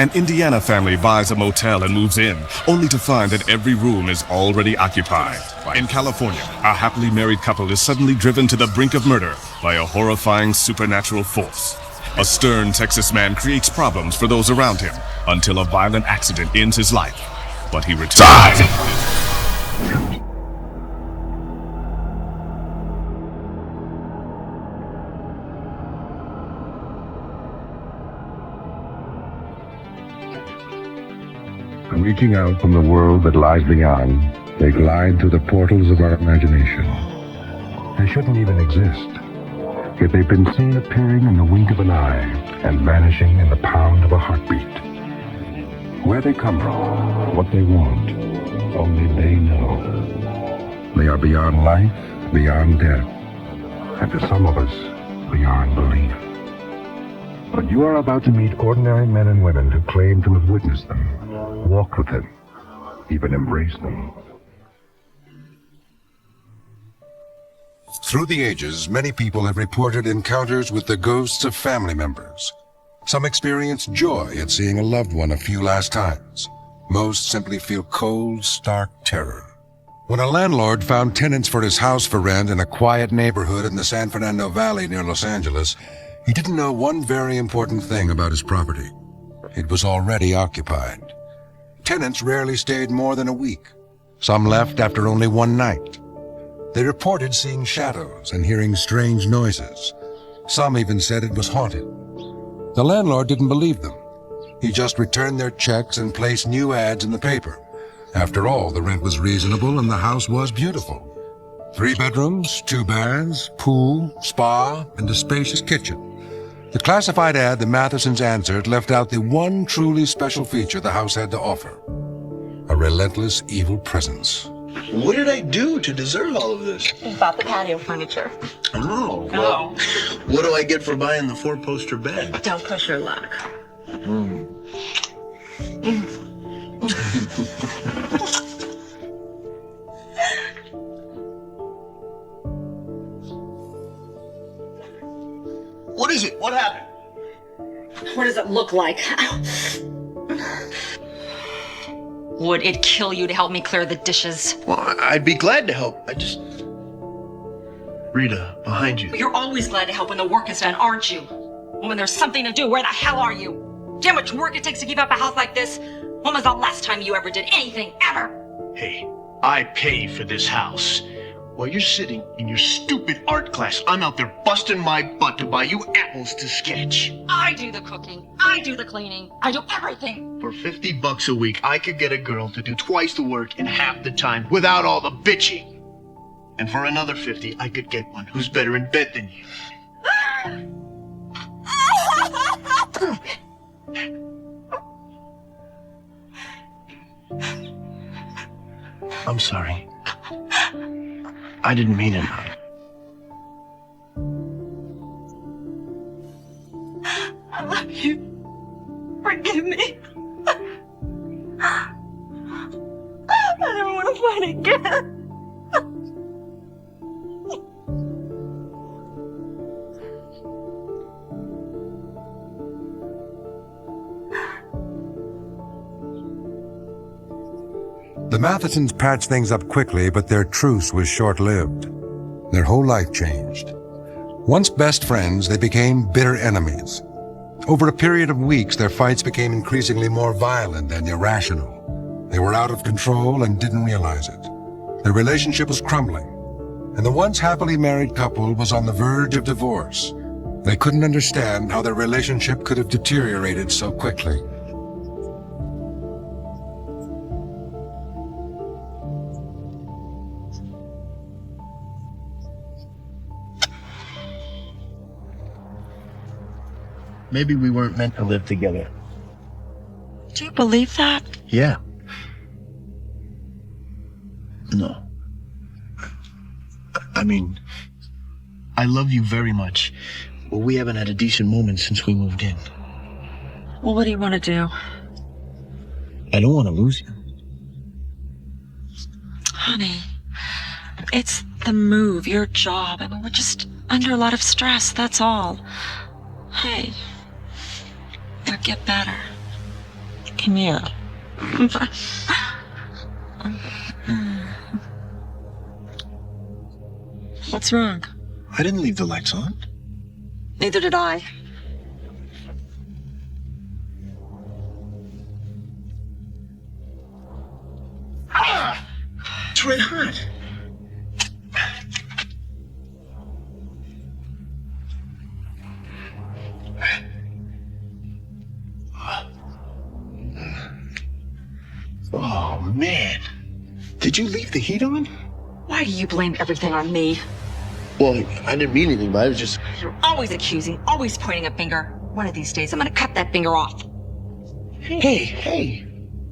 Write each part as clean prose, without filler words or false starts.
An Indiana family buys a motel and moves in, only to find that every room is already occupied. In California, a happily married couple is suddenly driven to the brink of murder by a horrifying supernatural force. A stern Texas man creates problems for those around him until a violent accident ends his life. But he returns. Reaching out from the world that lies beyond, they glide through the portals of our imagination. They shouldn't even exist, yet they've been seen appearing in the wink of an eye and vanishing in the pound of a heartbeat. Where they come from, what they want, only they know. They are beyond life, beyond death, and to some of us, beyond belief. But you are about to meet ordinary men and women who claim to have witnessed them, walked with them, even embraced them. Through the ages, many people have reported encounters with the ghosts of family members. Some experience joy at seeing a loved one a few last times. Most simply feel cold, stark terror. When a landlord found tenants for his house for rent in a quiet neighborhood in the San Fernando Valley near Los Angeles, he didn't know one very important thing about his property. It was already occupied. Tenants rarely stayed more than a week. Some left after only one night. They reported seeing shadows and hearing strange noises. Some even said it was haunted. The landlord didn't believe them. He just returned their checks and placed new ads in the paper. After all, the rent was reasonable and the house was beautiful. 3 bedrooms, 2 baths, pool, spa, and a spacious kitchen. The classified ad the Mathesons answered left out the one truly special feature the house had to offer: a relentless evil presence. What did I do to deserve all of this? You bought the patio furniture. Oh, well, what do I get for buying the 4-poster bed? Don't push your luck. What is it? What happened? What does it look like? Would it kill you to help me clear the dishes? Well, I'd be glad to help. Rita, behind you. You're always glad to help when the work is done, aren't you? When there's something to do, where the hell are you? Do you know how much work it takes to keep up a house like this? When was the last time you ever did anything, ever? Hey, I pay for this house. While you're sitting in your stupid art class, I'm out there busting my butt to buy you apples to sketch. I do the cooking. I do the cleaning. I do everything. For $50 a week, I could get a girl to do twice the work in half the time without all the bitching. And for another 50, I could get one who's better in bed than you. I'm sorry. I didn't mean it. I love you. Forgive me. I never want to fight again. The Mathesons patched things up quickly, but their truce was short-lived. Their whole life changed. Once best friends, they became bitter enemies. Over a period of weeks, their fights became increasingly more violent and irrational. They were out of control and didn't realize it. Their relationship was crumbling, and the once happily married couple was on the verge of divorce. They couldn't understand how their relationship could have deteriorated so quickly. Maybe we weren't meant to live together. Do you believe that? Yeah. No. I mean, I love you very much, but we haven't had a decent moment since we moved in. Well, what do you want to do? I don't want to lose you. Honey, it's the move, your job. I mean, we're just under a lot of stress, that's all. Hey, it'll get better. Come here. What's wrong? I didn't leave the lights on. Neither did I. It's red hot. Oh, man. Did you leave the heat on? Why do you blame everything on me? Well, I didn't mean anything, but I was just... You're always accusing, always pointing a finger. One of these days, I'm gonna cut that finger off. Hey,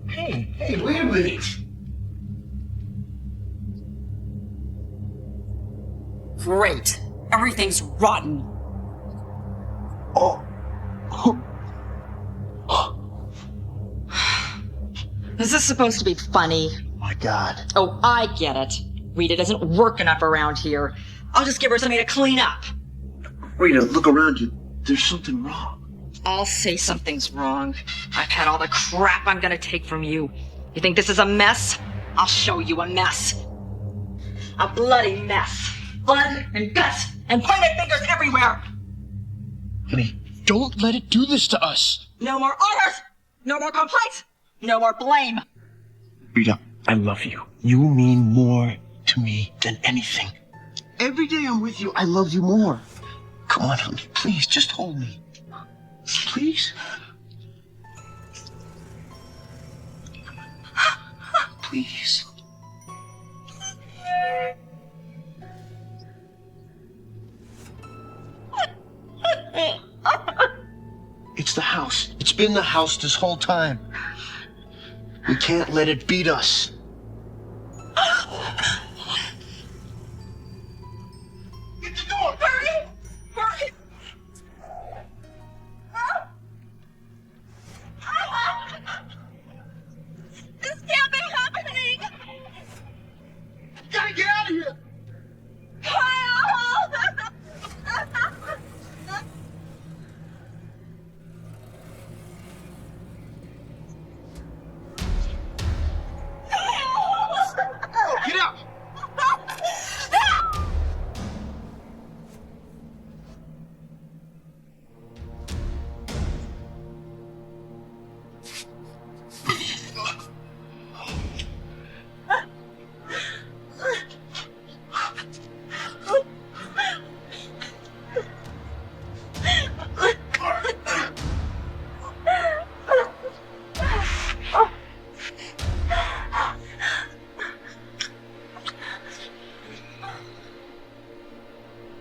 wait a minute. Great. Everything's rotten. Oh. Is this supposed to be funny? My God. Oh, I get it. Rita doesn't work enough around here. I'll just give her something to clean up. Rita, look around you. There's something wrong. I'll say something's wrong. I've had all the crap I'm gonna take from you. You think this is a mess? I'll show you a mess. A bloody mess. Blood and guts and pointed fingers everywhere. Honey, don't let it do this to us. No more orders. No more complaints. No more blame. Rita, I love you. You mean more to me than anything. Every day I'm with you, I love you more. Come on, honey, please, just hold me. Please? Please. It's the house. It's been the house this whole time. We can't let it beat us. Get the door! Hurry! Hurry! This can't be happening. Gotta get out of here! Get out!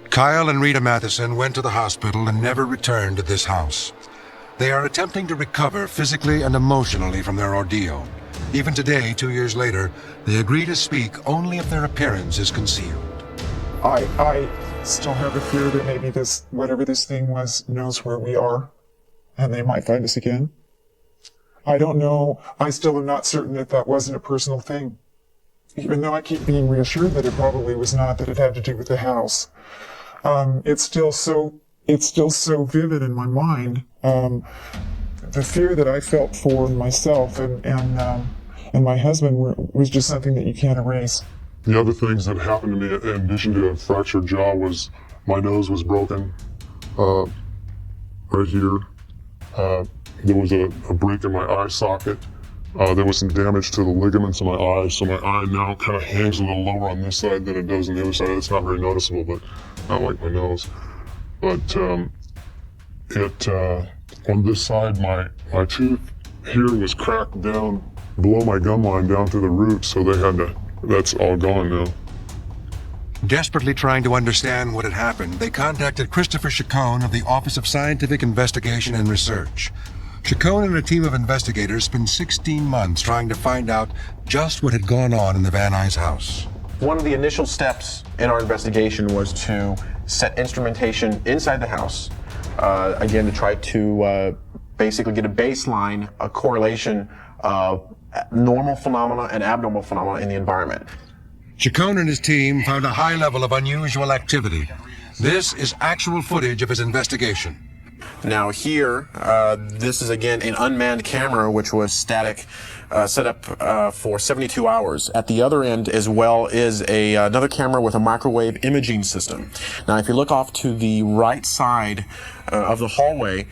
Kyle and Rita Matheson went to the hospital and never returned to this house. They are attempting to recover physically and emotionally from their ordeal. Even today, 2 years later, they agree to speak only if their appearance is concealed. I still have a fear that maybe this, whatever this thing was, knows where we are, and they might find us again. I don't know. I still am not certain that that wasn't a personal thing. Even though I keep being reassured that it probably was not, that it had to do with the house. It's still so vivid in my mind. The fear that I felt for myself and my husband was just something that you can't erase. The other things that happened to me in addition to a fractured jaw was my nose was broken, right here. There was a break in my eye socket. There was some damage to the ligaments in my eye, so my eye now kind of hangs a little lower on this side than it does on the other side. It's not very noticeable, but not like my nose. But on this side, my tooth here was cracked down below my gum line down to the root, so they had to, that's all gone now. Desperately trying to understand what had happened, they contacted Christopher Chacon of the Office of Scientific Investigation and Research. Chacon and a team of investigators spent 16 months trying to find out just what had gone on in the Van Nuys house. One of the initial steps in our investigation was to set instrumentation inside the house, again, to try to basically get a baseline, a correlation of normal phenomena and abnormal phenomena in the environment. Chacon and his team found a high level of unusual activity. This is actual footage of his investigation. Now here, this is again an unmanned camera which was static, set up for 72 hours. At the other end as well is another camera with a microwave imaging system. Now if you look off to the right side of the hallway,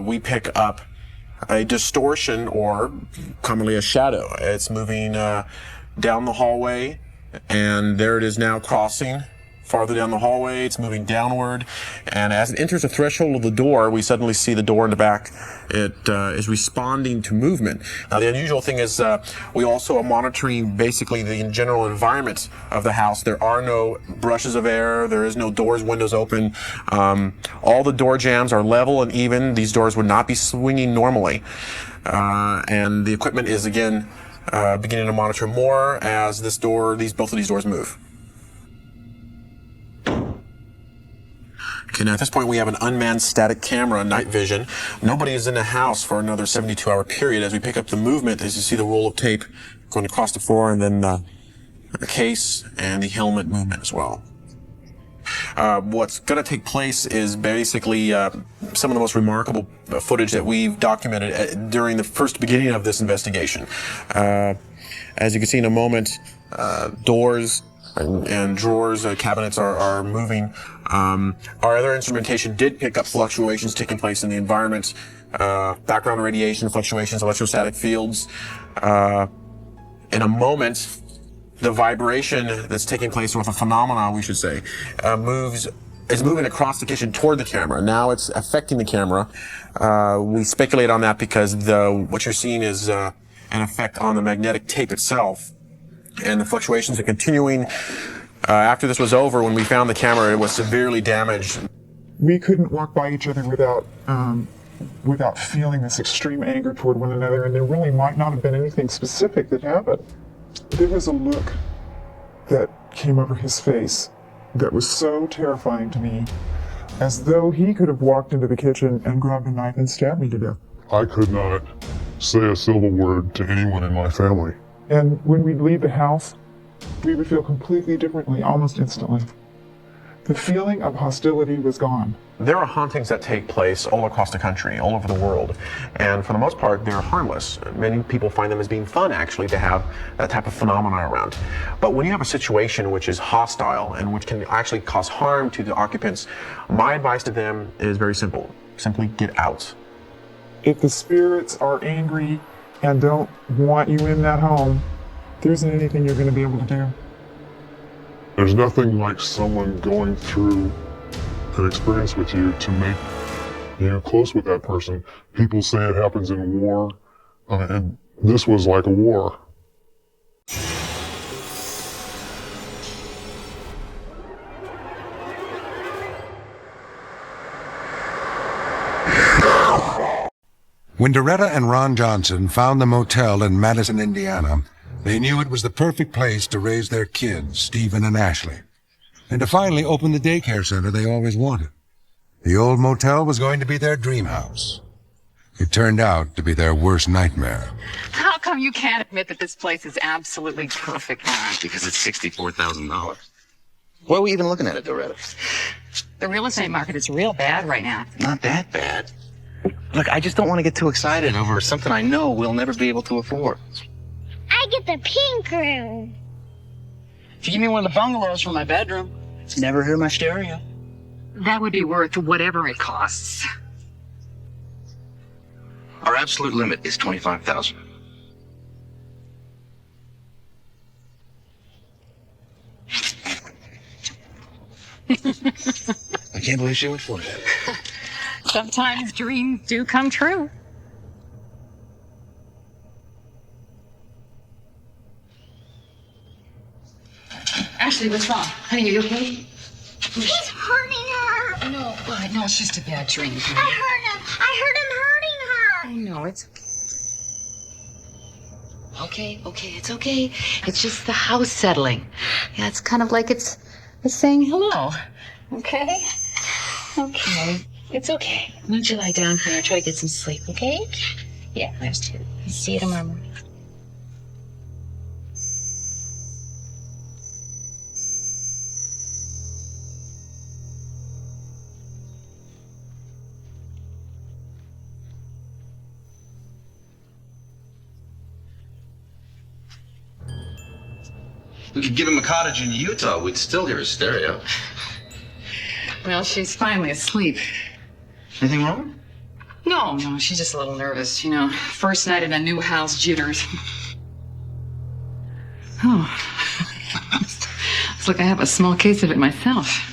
we pick up a distortion, or commonly a shadow. It's moving down the hallway, and there it is now crossing farther down the hallway. It's moving downward, and as it enters the threshold of the door, we suddenly see the door in the back. It is responding to movement. Now the unusual thing is we also are monitoring basically the general environment of the house. There are no brushes of air. There is no doors, windows open. All the door jambs are level and even. These doors would not be swinging normally. And the equipment is again beginning to monitor more as both of these doors move. Okay, now at this point we have an unmanned static camera, night vision. Nobody is in the house for another 72-hour period. As we pick up the movement, as you see the roll of tape going across the floor, and then the case and the helmet movement as well. What's going to take place is basically some of the most remarkable footage that we've documented during the first beginning of this investigation. As you can see in a moment, doors and drawers, cabinets are moving. Our other instrumentation did pick up fluctuations taking place in the environment, background radiation fluctuations, electrostatic fields. In a moment, the vibration that's taking place, or the phenomena, we should say, is moving across the kitchen toward the camera. Now it's affecting the camera. We speculate on that because what you're seeing is an effect on the magnetic tape itself. And the fluctuations are continuing. After this was over, when we found the camera, it was severely damaged. We couldn't walk by each other without feeling this extreme anger toward one another, and there really might not have been anything specific that happened. There was a look that came over his face that was so terrifying to me, as though he could have walked into the kitchen and grabbed a knife and stabbed me to death. I could not say a civil word to anyone in my family. And when we'd leave the house, we would feel completely differently almost instantly. The feeling of hostility was gone. There are hauntings that take place all across the country, all over the world, and for the most part, they're harmless. Many people find them as being fun, actually, to have that type of phenomena around. But when you have a situation which is hostile and which can actually cause harm to the occupants, my advice to them is very simple. Simply get out. If the spirits are angry and don't want you in that home, there isn't anything you're going to be able to do. There's nothing like someone going through an experience with you to make you close with that person. People say it happens in war, and this was like a war. When Doretta and Ron Johnson found the motel in Madison, Indiana, they knew it was the perfect place to raise their kids, Stephen and Ashley, and to finally open the daycare center they always wanted. The old motel was going to be their dream house. It turned out to be their worst nightmare. How come you can't admit that this place is absolutely perfect, Ron? Because it's $64,000. Why are we even looking at it, Doretta? The real estate market is real bad right now. Not that bad. Look, I just don't want to get too excited over something I know we'll never be able to afford. I get the pink room. If you give me one of the bungalows for my bedroom, it's never hear my stereo. That would be worth whatever it costs. Our absolute limit is $25,000. I can't believe she went for that. Sometimes dreams do come true. Ashley, what's wrong? Honey, are you okay? He's hurting her. No, no, it's just a bad dream. I heard him hurting her. I know, it's okay, it's okay. It's just the house settling. Yeah, it's kind of like it's saying hello. Okay? Okay. It's okay. Why don't you lie down here and try to get some sleep, okay? Yeah, rest here. See you tomorrow morning. We could give him a cottage in Utah. We'd still hear his stereo. Well, she's finally asleep. Anything wrong? No, she's just a little nervous. You know, first night in a new house, jitters. Oh. Looks like I have a small case of it myself.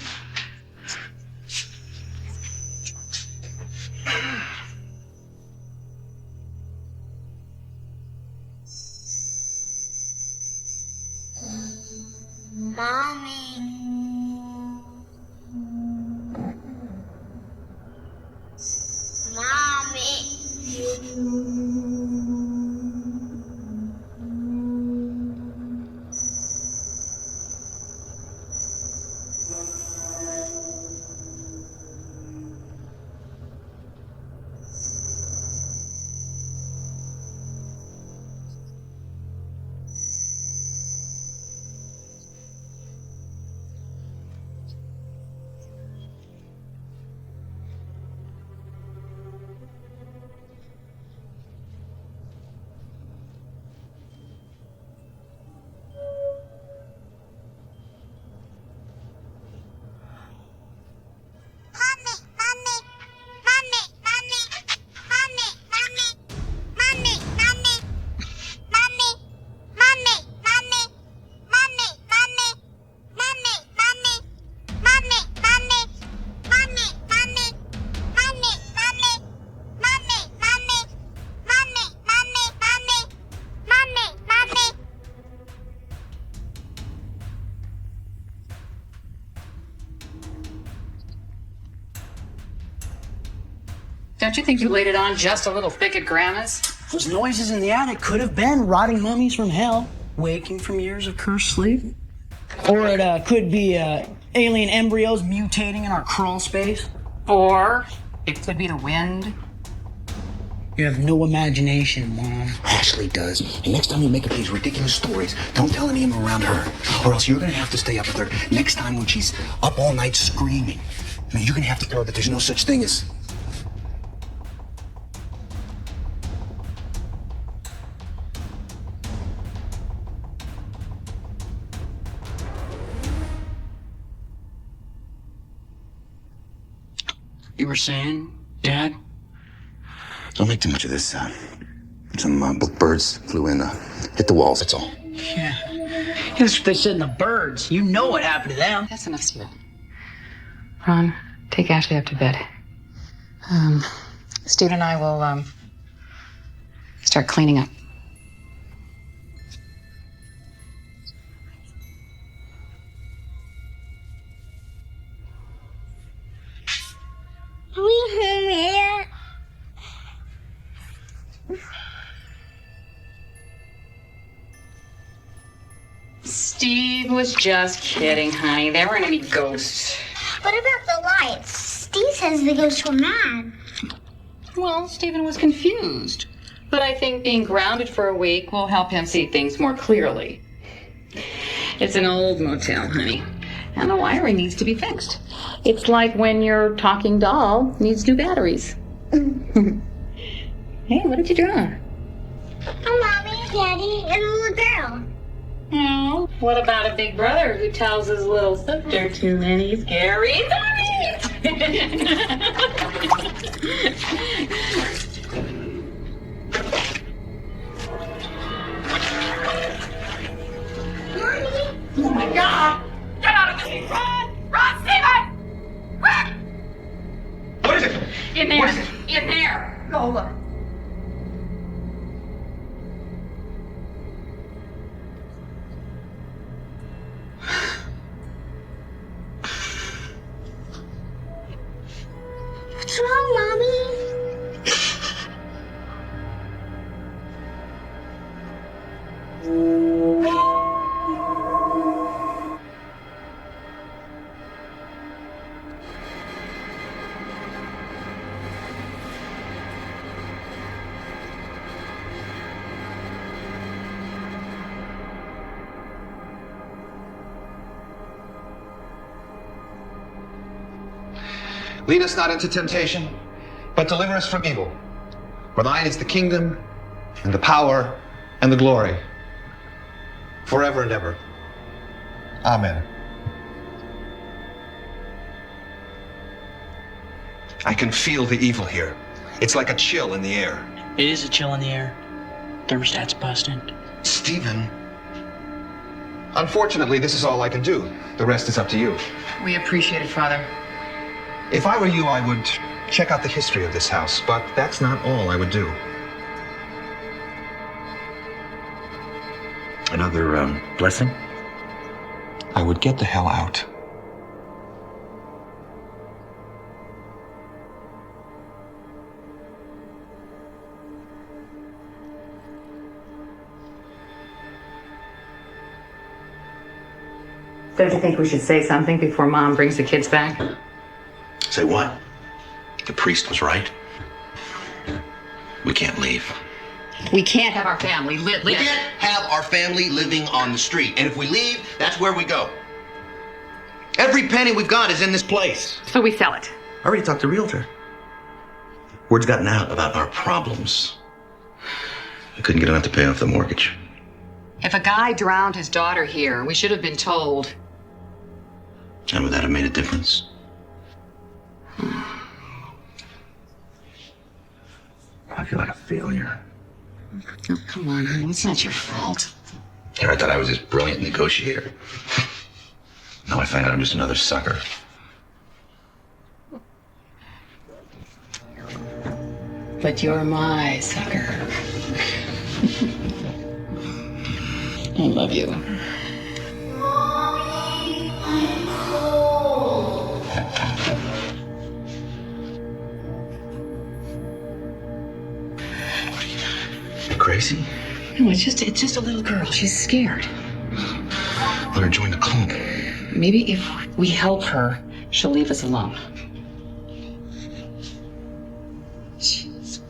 Don't you think you laid it on just a little thick at Grandma's? Those noises in the attic could have been rotting mummies from hell, waking from years of cursed sleep. Or it could be alien embryos mutating in our crawl space. Or it could be the wind. You have no imagination, Mom. Ashley does. And next time you make up these ridiculous stories, don't tell any of them around her. Or else you're gonna have to stay up with her next time when she's up all night screaming. I mean, you're gonna have to tell her that there's no such thing as... You were saying, Dad? Don't make too much of this. Some birds flew in, hit the walls, that's all. Yeah. That's what they said in the birds. You know what happened to them. That's enough, Steve. Ron, take Ashley up to bed. Steve and I will, start cleaning up. Steve was just kidding, honey. There weren't any ghosts. What about the lights? Steve says the ghosts were mad. Well, Stephen was confused. But I think being grounded for a week will help him see things more clearly. It's an old motel, honey. And the wiring needs to be fixed. It's like when your talking doll needs new batteries. Hey, what did you draw? A mommy, daddy, and a little girl. Oh, what about a big brother who tells his little sister too many scary stories? Oh my God! Get out of this! Run! Run, Stephen! Run! What is it? In there! What is it? In there! Go look. What's wrong, Mommy? Lead us not into temptation, but deliver us from evil. For thine is the kingdom, and the power, and the glory, forever and ever. Amen. I can feel the evil here. It's like a chill in the air. It is a chill in the air. Thermostat's busting. Stephen. Unfortunately, this is all I can do. The rest is up to you. We appreciate it, Father. If I were you, I would check out the history of this house, but that's not all I would do. Another blessing? I would get the hell out. Don't you think we should say something before Mom brings the kids back? Say what? The priest was right. We can't leave. We can't have our family live. We can't have our family living on the street. And if we leave, that's where we go. Every penny we've got is in this place. So we sell it. I already talked to the realtor. Word's gotten out about our problems. I couldn't get enough to pay off the mortgage. If a guy drowned his daughter here, we should have been told. And would that have made a difference? I feel like a failure. Oh, come on, honey. It's not your fault. Here, I thought I was this brilliant negotiator. Now I find out I'm just another sucker. But you're my sucker. I love you. You crazy? No, it's just a little girl. She's scared. Let her join the club. Maybe if we help her, she'll leave us alone. Jeez.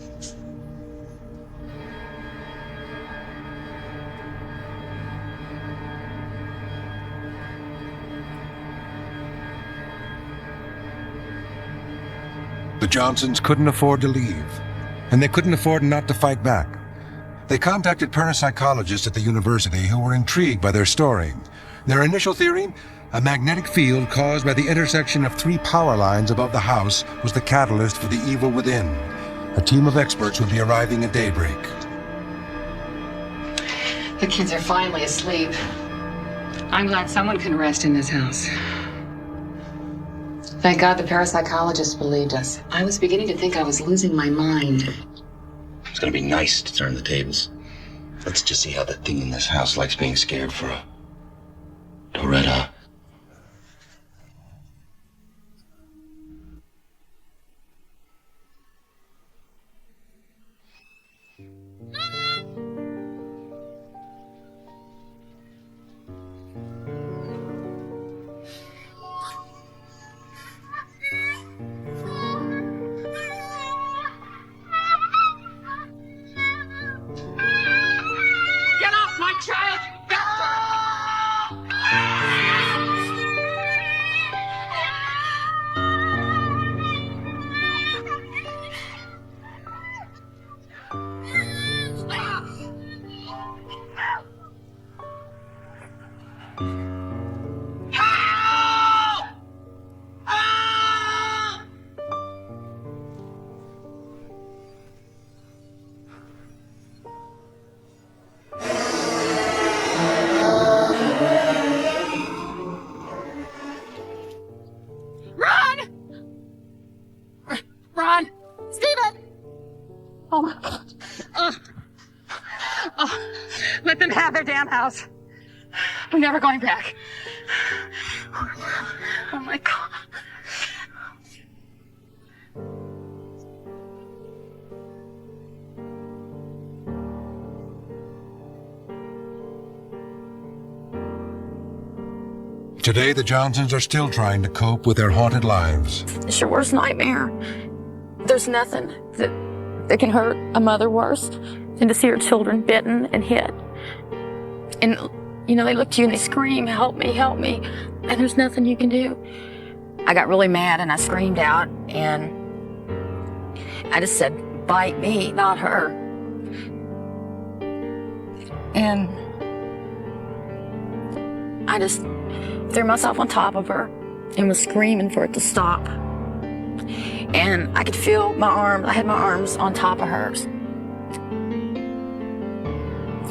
The Johnsons couldn't afford to leave, and they couldn't afford not to fight back. They contacted parapsychologists at the university who were intrigued by their story. Their initial theory? A magnetic field caused by the intersection of 3 power lines above the house was the catalyst for the evil within. A team of experts would be arriving at daybreak. The kids are finally asleep. I'm glad someone can rest in this house. Thank God the parapsychologists believed us. I was beginning to think I was losing my mind. It's gonna be nice to turn the tables. Let's just see how that thing in this house likes being scared for a Doretta. Get off my child, you Ron! Stephen! Oh my God. Oh, let them have their damn house. We're never going back. Oh my God. Today, the Johnsons are still trying to cope with their haunted lives. It's your worst nightmare. There's nothing that can hurt a mother worse than to see her children bitten and hit. And, you know, they look to you and they scream, help me, and there's nothing you can do. I got really mad and I screamed out and I just said, bite me, not her. And I just threw myself on top of her and was screaming for it to stop. And I could feel my arms, I had my arms on top of hers.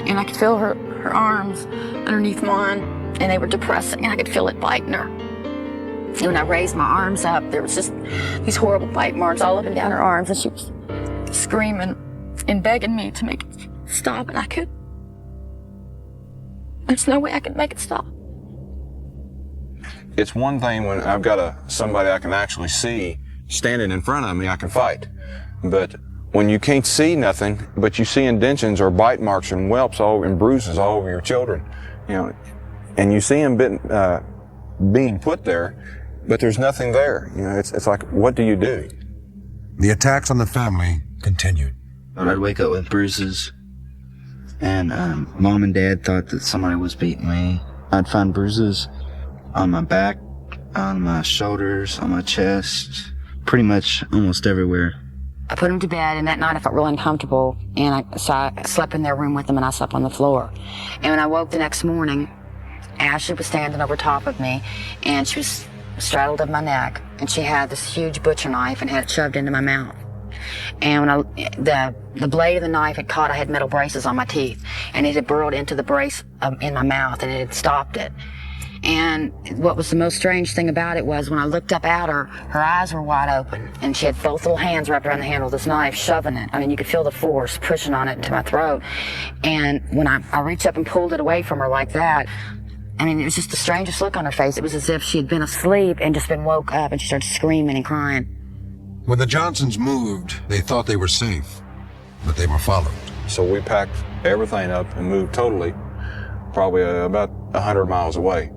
And I could feel her arms underneath mine, and they were depressing, and I could feel it biting her. And when I raised my arms up, there was just these horrible bite marks all up and down her arms, and she was screaming and begging me to make it stop, and I could. There's no way I could make it stop. It's one thing when I've got somebody I can actually see standing in front of me, I can fight. But when you can't see nothing, but you see indentions or bite marks and whelps and bruises all over your children, you know, and you see them being put there, but there's nothing there. You know, it's like, what do you do? The attacks on the family continued. I'd wake up with bruises, and Mom and Dad thought that somebody was beating me. I'd find bruises on my back, on my shoulders, on my chest, pretty much almost everywhere. I put him to bed, and that night I felt really uncomfortable, and so I slept in their room with him, and I slept on the floor. And when I woke the next morning, Ashley was standing over top of me, and she was straddled up my neck, and she had this huge butcher knife and had it shoved into my mouth. And when the blade of the knife had caught, I had metal braces on my teeth, and it had burrowed into the brace in my mouth, and it had stopped it. And what was the most strange thing about it was when I looked up at her, her eyes were wide open, and she had both little hands wrapped around the handle of this knife, shoving it. I mean, you could feel the force pushing on it into my throat. And when I reached up and pulled it away from her like that, I mean, it was just the strangest look on her face. It was as if she had been asleep and just been woke up, and she started screaming and crying. When the Johnsons moved, they thought they were safe, but they were followed. So we packed everything up and moved totally, probably about 100 miles away.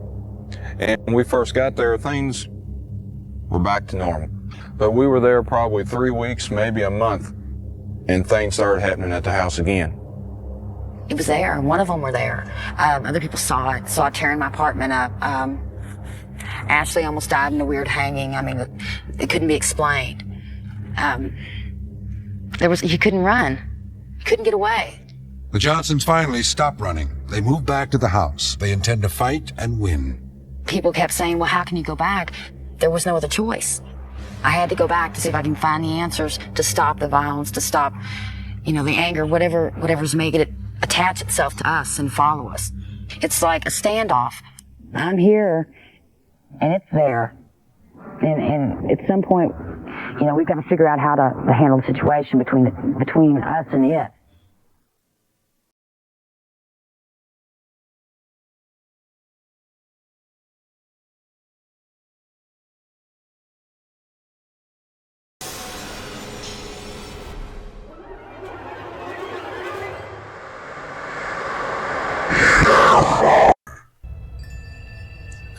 And when we first got there, things were back to normal. But we were there probably 3 weeks, maybe a month, and things started happening at the house again. It was there. One of them were there. Other people saw it tearing my apartment up. Ashley almost died in a weird hanging. I mean, it couldn't be explained. You couldn't run. You couldn't get away. The Johnsons finally stopped running. They moved back to the house. They intend to fight and win. People kept saying, well, how can you go back? There was no other choice. I had to go back to see if I can find the answers to stop the violence, to stop, the anger, whatever's making it attach itself to us and follow us. It's like a standoff. I'm here, and it's there. And at some point, we've got to figure out how to handle the situation between us and it.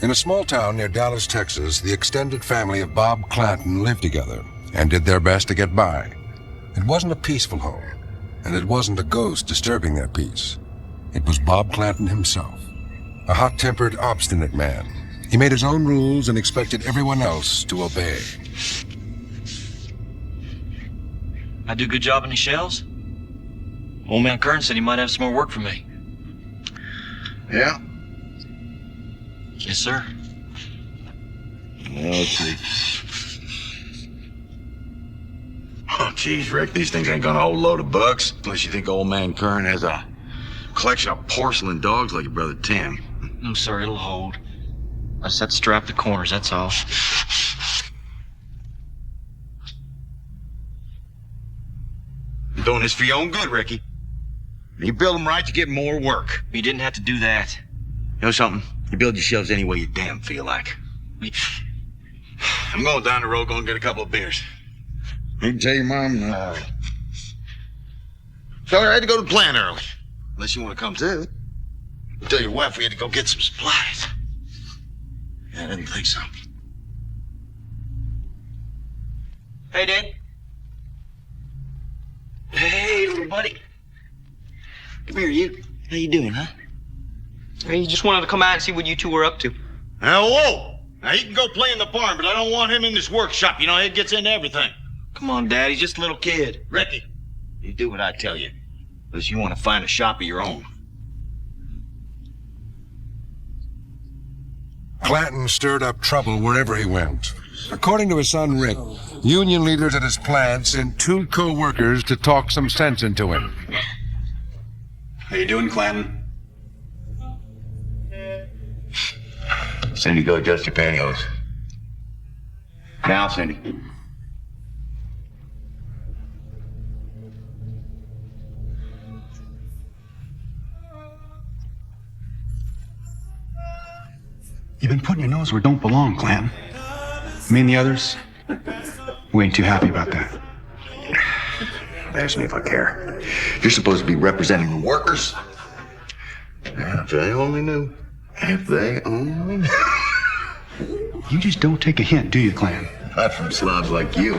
In a small town near Dallas, Texas, the extended family of Bob Clanton lived together and did their best to get by. It wasn't a peaceful home, and it wasn't a ghost disturbing their peace. It was Bob Clanton himself, a hot-tempered, obstinate man. He made his own rules and expected everyone else to obey. I do a good job in these shells? Old man Kern said he might have some more work for me. Yeah? Yes, sir. Well, let's see. Oh, geez, Rick, these things ain't gonna hold a load of bucks. Unless you think old man Kern has a collection of porcelain dogs like your brother Tim. No, sir, it'll hold. I just have to strap the corners, that's all. You're doing this for your own good, Ricky. You build them right, you get more work. You didn't have to do that. You know something? You build your shelves any way you damn feel like. I'm going down the road, going to get a couple of beers. You can tell your mom. Tell her I had to go to the plant early. Unless you want to come too. You tell your wife we had to go get some supplies. Yeah, I didn't think so. Hey, Dad. Hey, little buddy. Come here, you. How you doing, huh? Hey, you just wanted to come out and see what you two were up to. Now, whoa! Now, he can go play in the barn, but I don't want him in this workshop. You know, he gets into everything. Come on, Dad. He's just a little kid. Ricky, you do what I tell you. Unless you want to find a shop of your own. Clanton stirred up trouble wherever he went. According to his son Rick, union leaders at his plant sent 2 co-workers to talk some sense into him. How you doing, Clanton? Cindy, go adjust your pantyhose. Now, Cindy. You've been putting your nose where it don't belong, Clanton. Me and the others, we ain't too happy about that. Ask me if I care. You're supposed to be representing the workers. Yeah, if they only knew. If they only knew. You just don't take a hint, do you, Clanton? Not from slobs like you.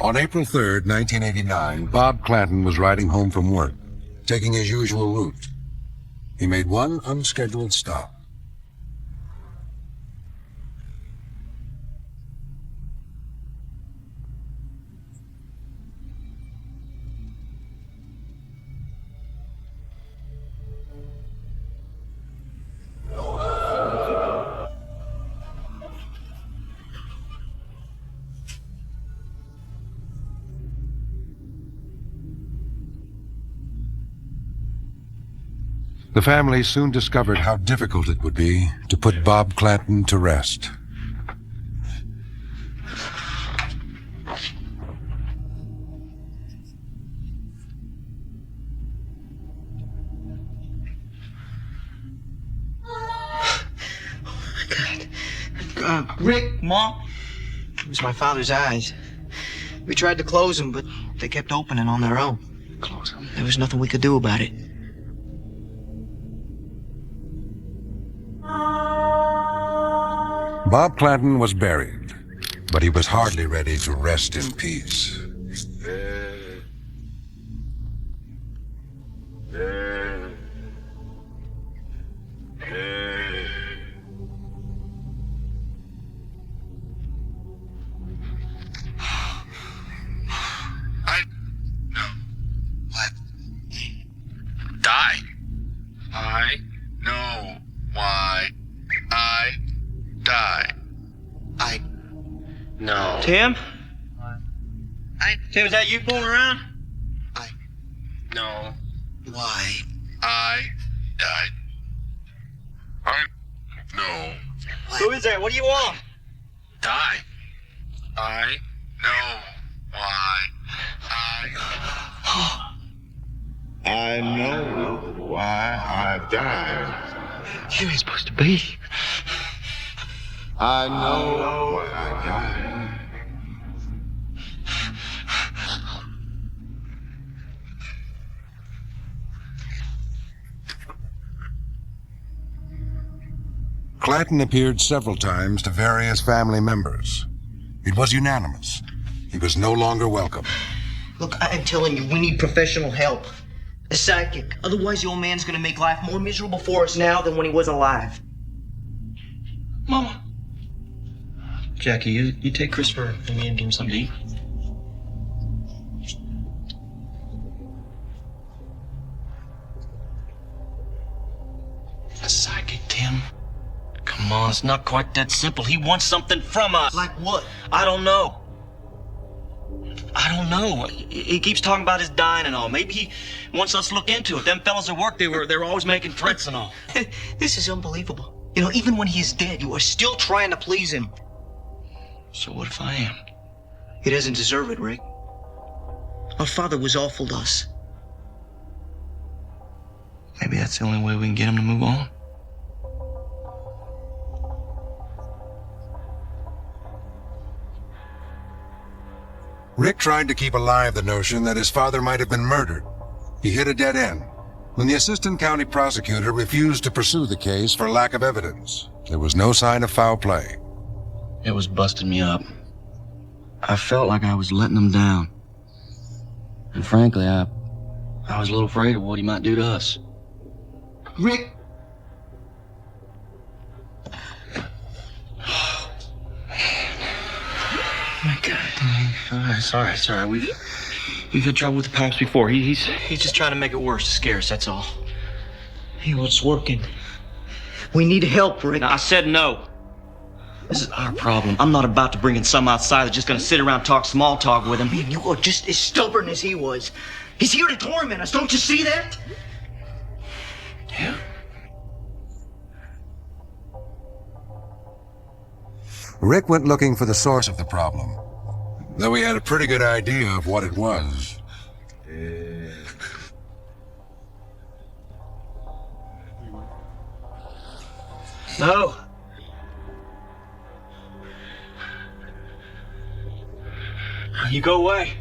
On April 3rd, 1989, Bob Clanton was riding home from work, taking his usual route. He made one unscheduled stop. The family soon discovered how difficult it would be to put Bob Clanton to rest. Rick, Mom, it was my father's eyes. We tried to close them, but they kept opening on their own. Close them? There was nothing we could do about it. Bob Clanton was buried, but he was hardly ready to rest in peace. Tim? Tim, is that you fooling around? I know why I died. I know. Who is that? What do you want? Die. I know why I know why I died. You ain't supposed to be. I know why I died. Clanton appeared several times to various family members. It was unanimous. He was no longer welcome. Look, I'm telling you, we need professional help. A psychic. Otherwise, the old man's gonna make life more miserable for us now than when he was alive. Mama. Jackie, you take Christopher and me and give him something to eat. A psychic, Tim? Come on, it's not quite that simple. He wants something from us. Like what? I don't know. He keeps talking about his dying and all. Maybe he wants us to look into it. Them fellas at work, they were always making threats and all. This is unbelievable. You know, even when he's dead, you are still trying to please him. So what if I am? He doesn't deserve it, Rick. Our father was awful to us. Maybe that's the only way we can get him to move on. Rick tried to keep alive the notion that his father might have been murdered. He hit a dead end when the assistant county prosecutor refused to pursue the case for lack of evidence. There was no sign of foul play. It was busting me up. I felt like I was letting him down. And frankly, I was a little afraid of what he might do to us. Rick! My God. Sorry. We've had trouble with the pipes before. He's just trying to make it worse to scare us, that's all. Hey, what's working? We need help, Rick. Now, I said no. This is our problem. I'm not about to bring in some outsider that's just gonna sit around and talk small talk with him. Man, you are just as stubborn as he was. He's here to torment us, don't you see that? Yeah. Rick went looking for the source of the problem, though he had a pretty good idea of what it was. No. You go away.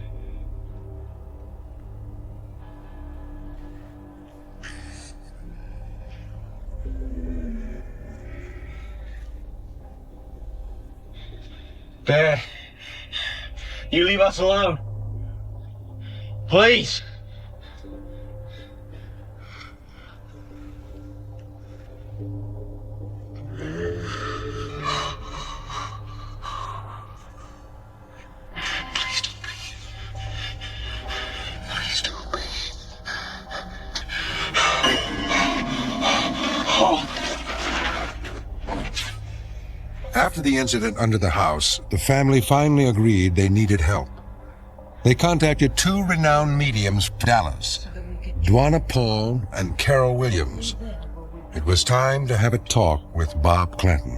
Dad, you leave us alone. Please. After the incident under the house, the family finally agreed they needed help. They contacted two renowned mediums from Dallas, Dwana Paul and Carol Williams. It was time to have a talk with Bob Clinton.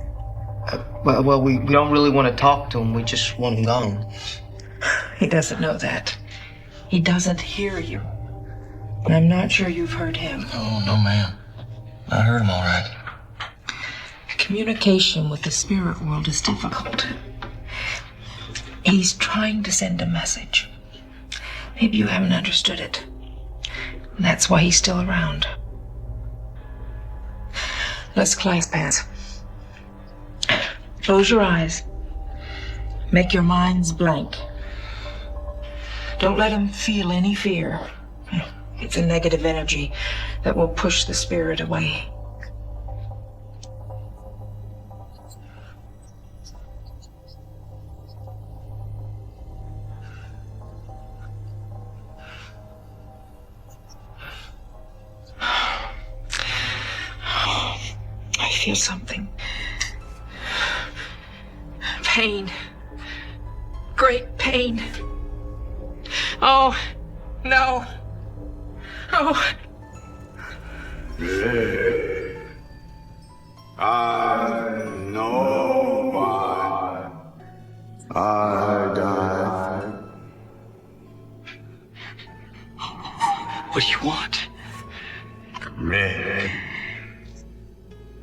Well, we don't really want to talk to him. We just want him gone. He doesn't know that. He doesn't hear you. And I'm not sure you've heard him. Oh, no, ma'am. I heard him all right. Communication with the spirit world is difficult. He's trying to send a message. Maybe you haven't understood it. And that's why he's still around. Let's clasp hands. Close your eyes. Make your minds blank. Don't let him feel any fear. It's a negative energy that will push the spirit away. I feel something. Pain. Great pain. Oh, no. Oh. I know why I died. What do you want? Rick,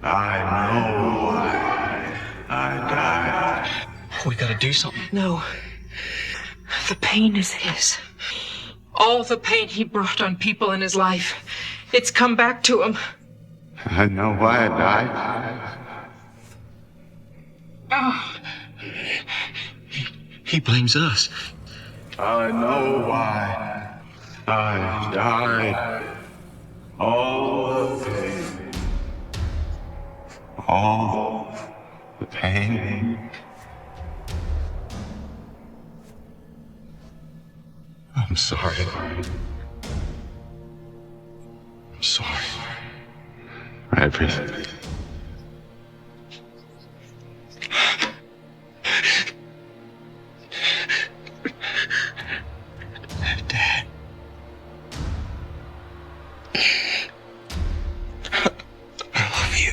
I know why I died. We gotta do something. No. The pain is his. All the pain he brought on people in his life. It's come back to him. I know why I died. Oh. He blames us. I know why I died. All the pain. All the pain. I'm sorry. I'm sorry. I appreciate it. Dad. I love you.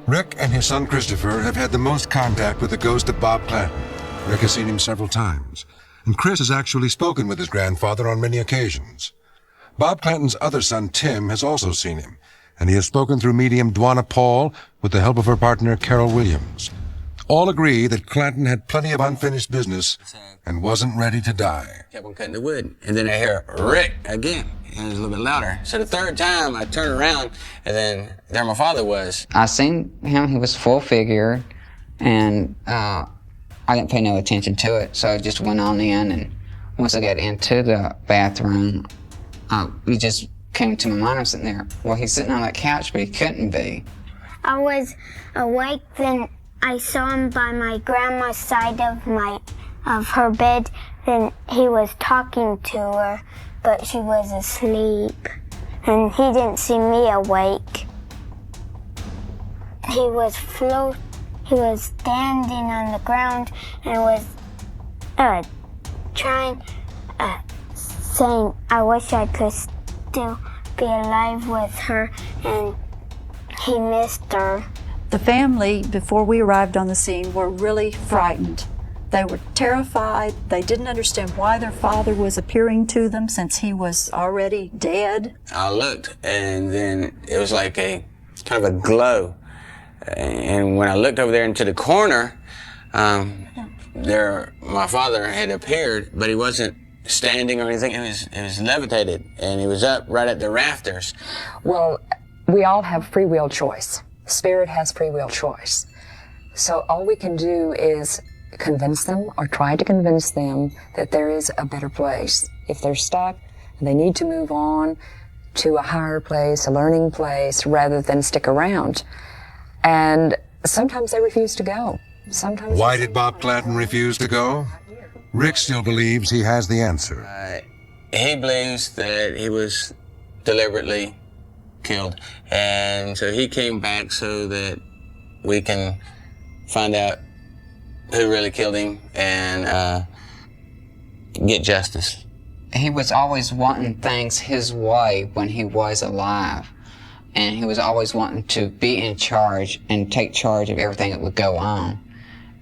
Rick and his son Christopher have had the most contact with the ghost of Bob Clinton. Rick has seen him several times, and Chris has actually spoken with his grandfather on many occasions. Bob Clinton's other son Tim has also seen him, and he has spoken through medium Dwana Paul with the help of her partner Carol Williams. All agree that Clanton had plenty of unfinished business and wasn't ready to die. Kept on cutting the wood, and then I hear Rick again, and it was a little bit louder. So the third time I turned around, and then there my father was. I seen him, he was full figure, and I didn't pay no attention to it, so I just went on in, and once I got into the bathroom, we just came to my mind. I'm sitting there, well, he's sitting on that couch, but he couldn't be. I was awake, then I saw him by my grandma's side of her bed. Then he was talking to her, but she was asleep, and he didn't see me awake. He was standing on the ground and was saying, I wish I could still be alive with her, and he missed her. The family, before we arrived on the scene, were really frightened. They were terrified. They didn't understand why their father was appearing to them since he was already dead. I looked, and then it was like a kind of a glow. And when I looked over there into the corner, my father had appeared, but he wasn't standing or anything. It was levitated, and he was up right at the rafters. Well, we all have free will choice. Spirit has free will choice. So all we can do is convince them or try to convince them that there is a better place. If they're stuck, they need to move on to a higher place, a learning place, rather than stick around. And sometimes they refuse to go. Sometimes. Why did Bob Clanton refuse to go? Rick still believes he has the answer. He believes that he was deliberately killed, and so he came back so that we can find out who really killed him and get justice. He was always wanting things his way when he was alive, and he was always wanting to be in charge and take charge of everything that would go on.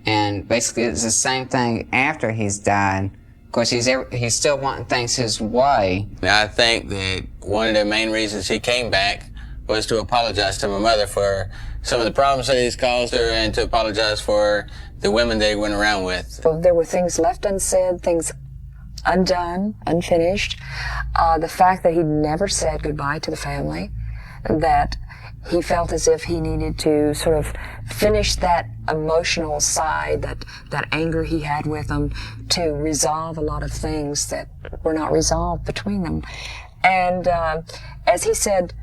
And basically it's the same thing after he's died. Of course, he's still wanting things his way. I think that one of the main reasons he came back was to apologize to my mother for some of the problems that he's caused her and to apologize for the women that he went around with. So there were things left unsaid, things undone, unfinished. The fact that he never said goodbye to the family, that he felt as if he needed to sort of finish that emotional side, that anger he had with them, to resolve a lot of things that were not resolved between them. And as he said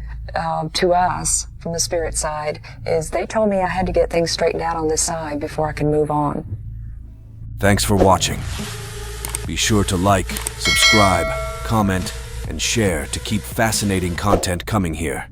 to us from the spirit side, is they told me I had to get things straightened out on this side before I could move on. Thanks for watching. Be sure to like, subscribe, comment, and share to keep fascinating content coming here.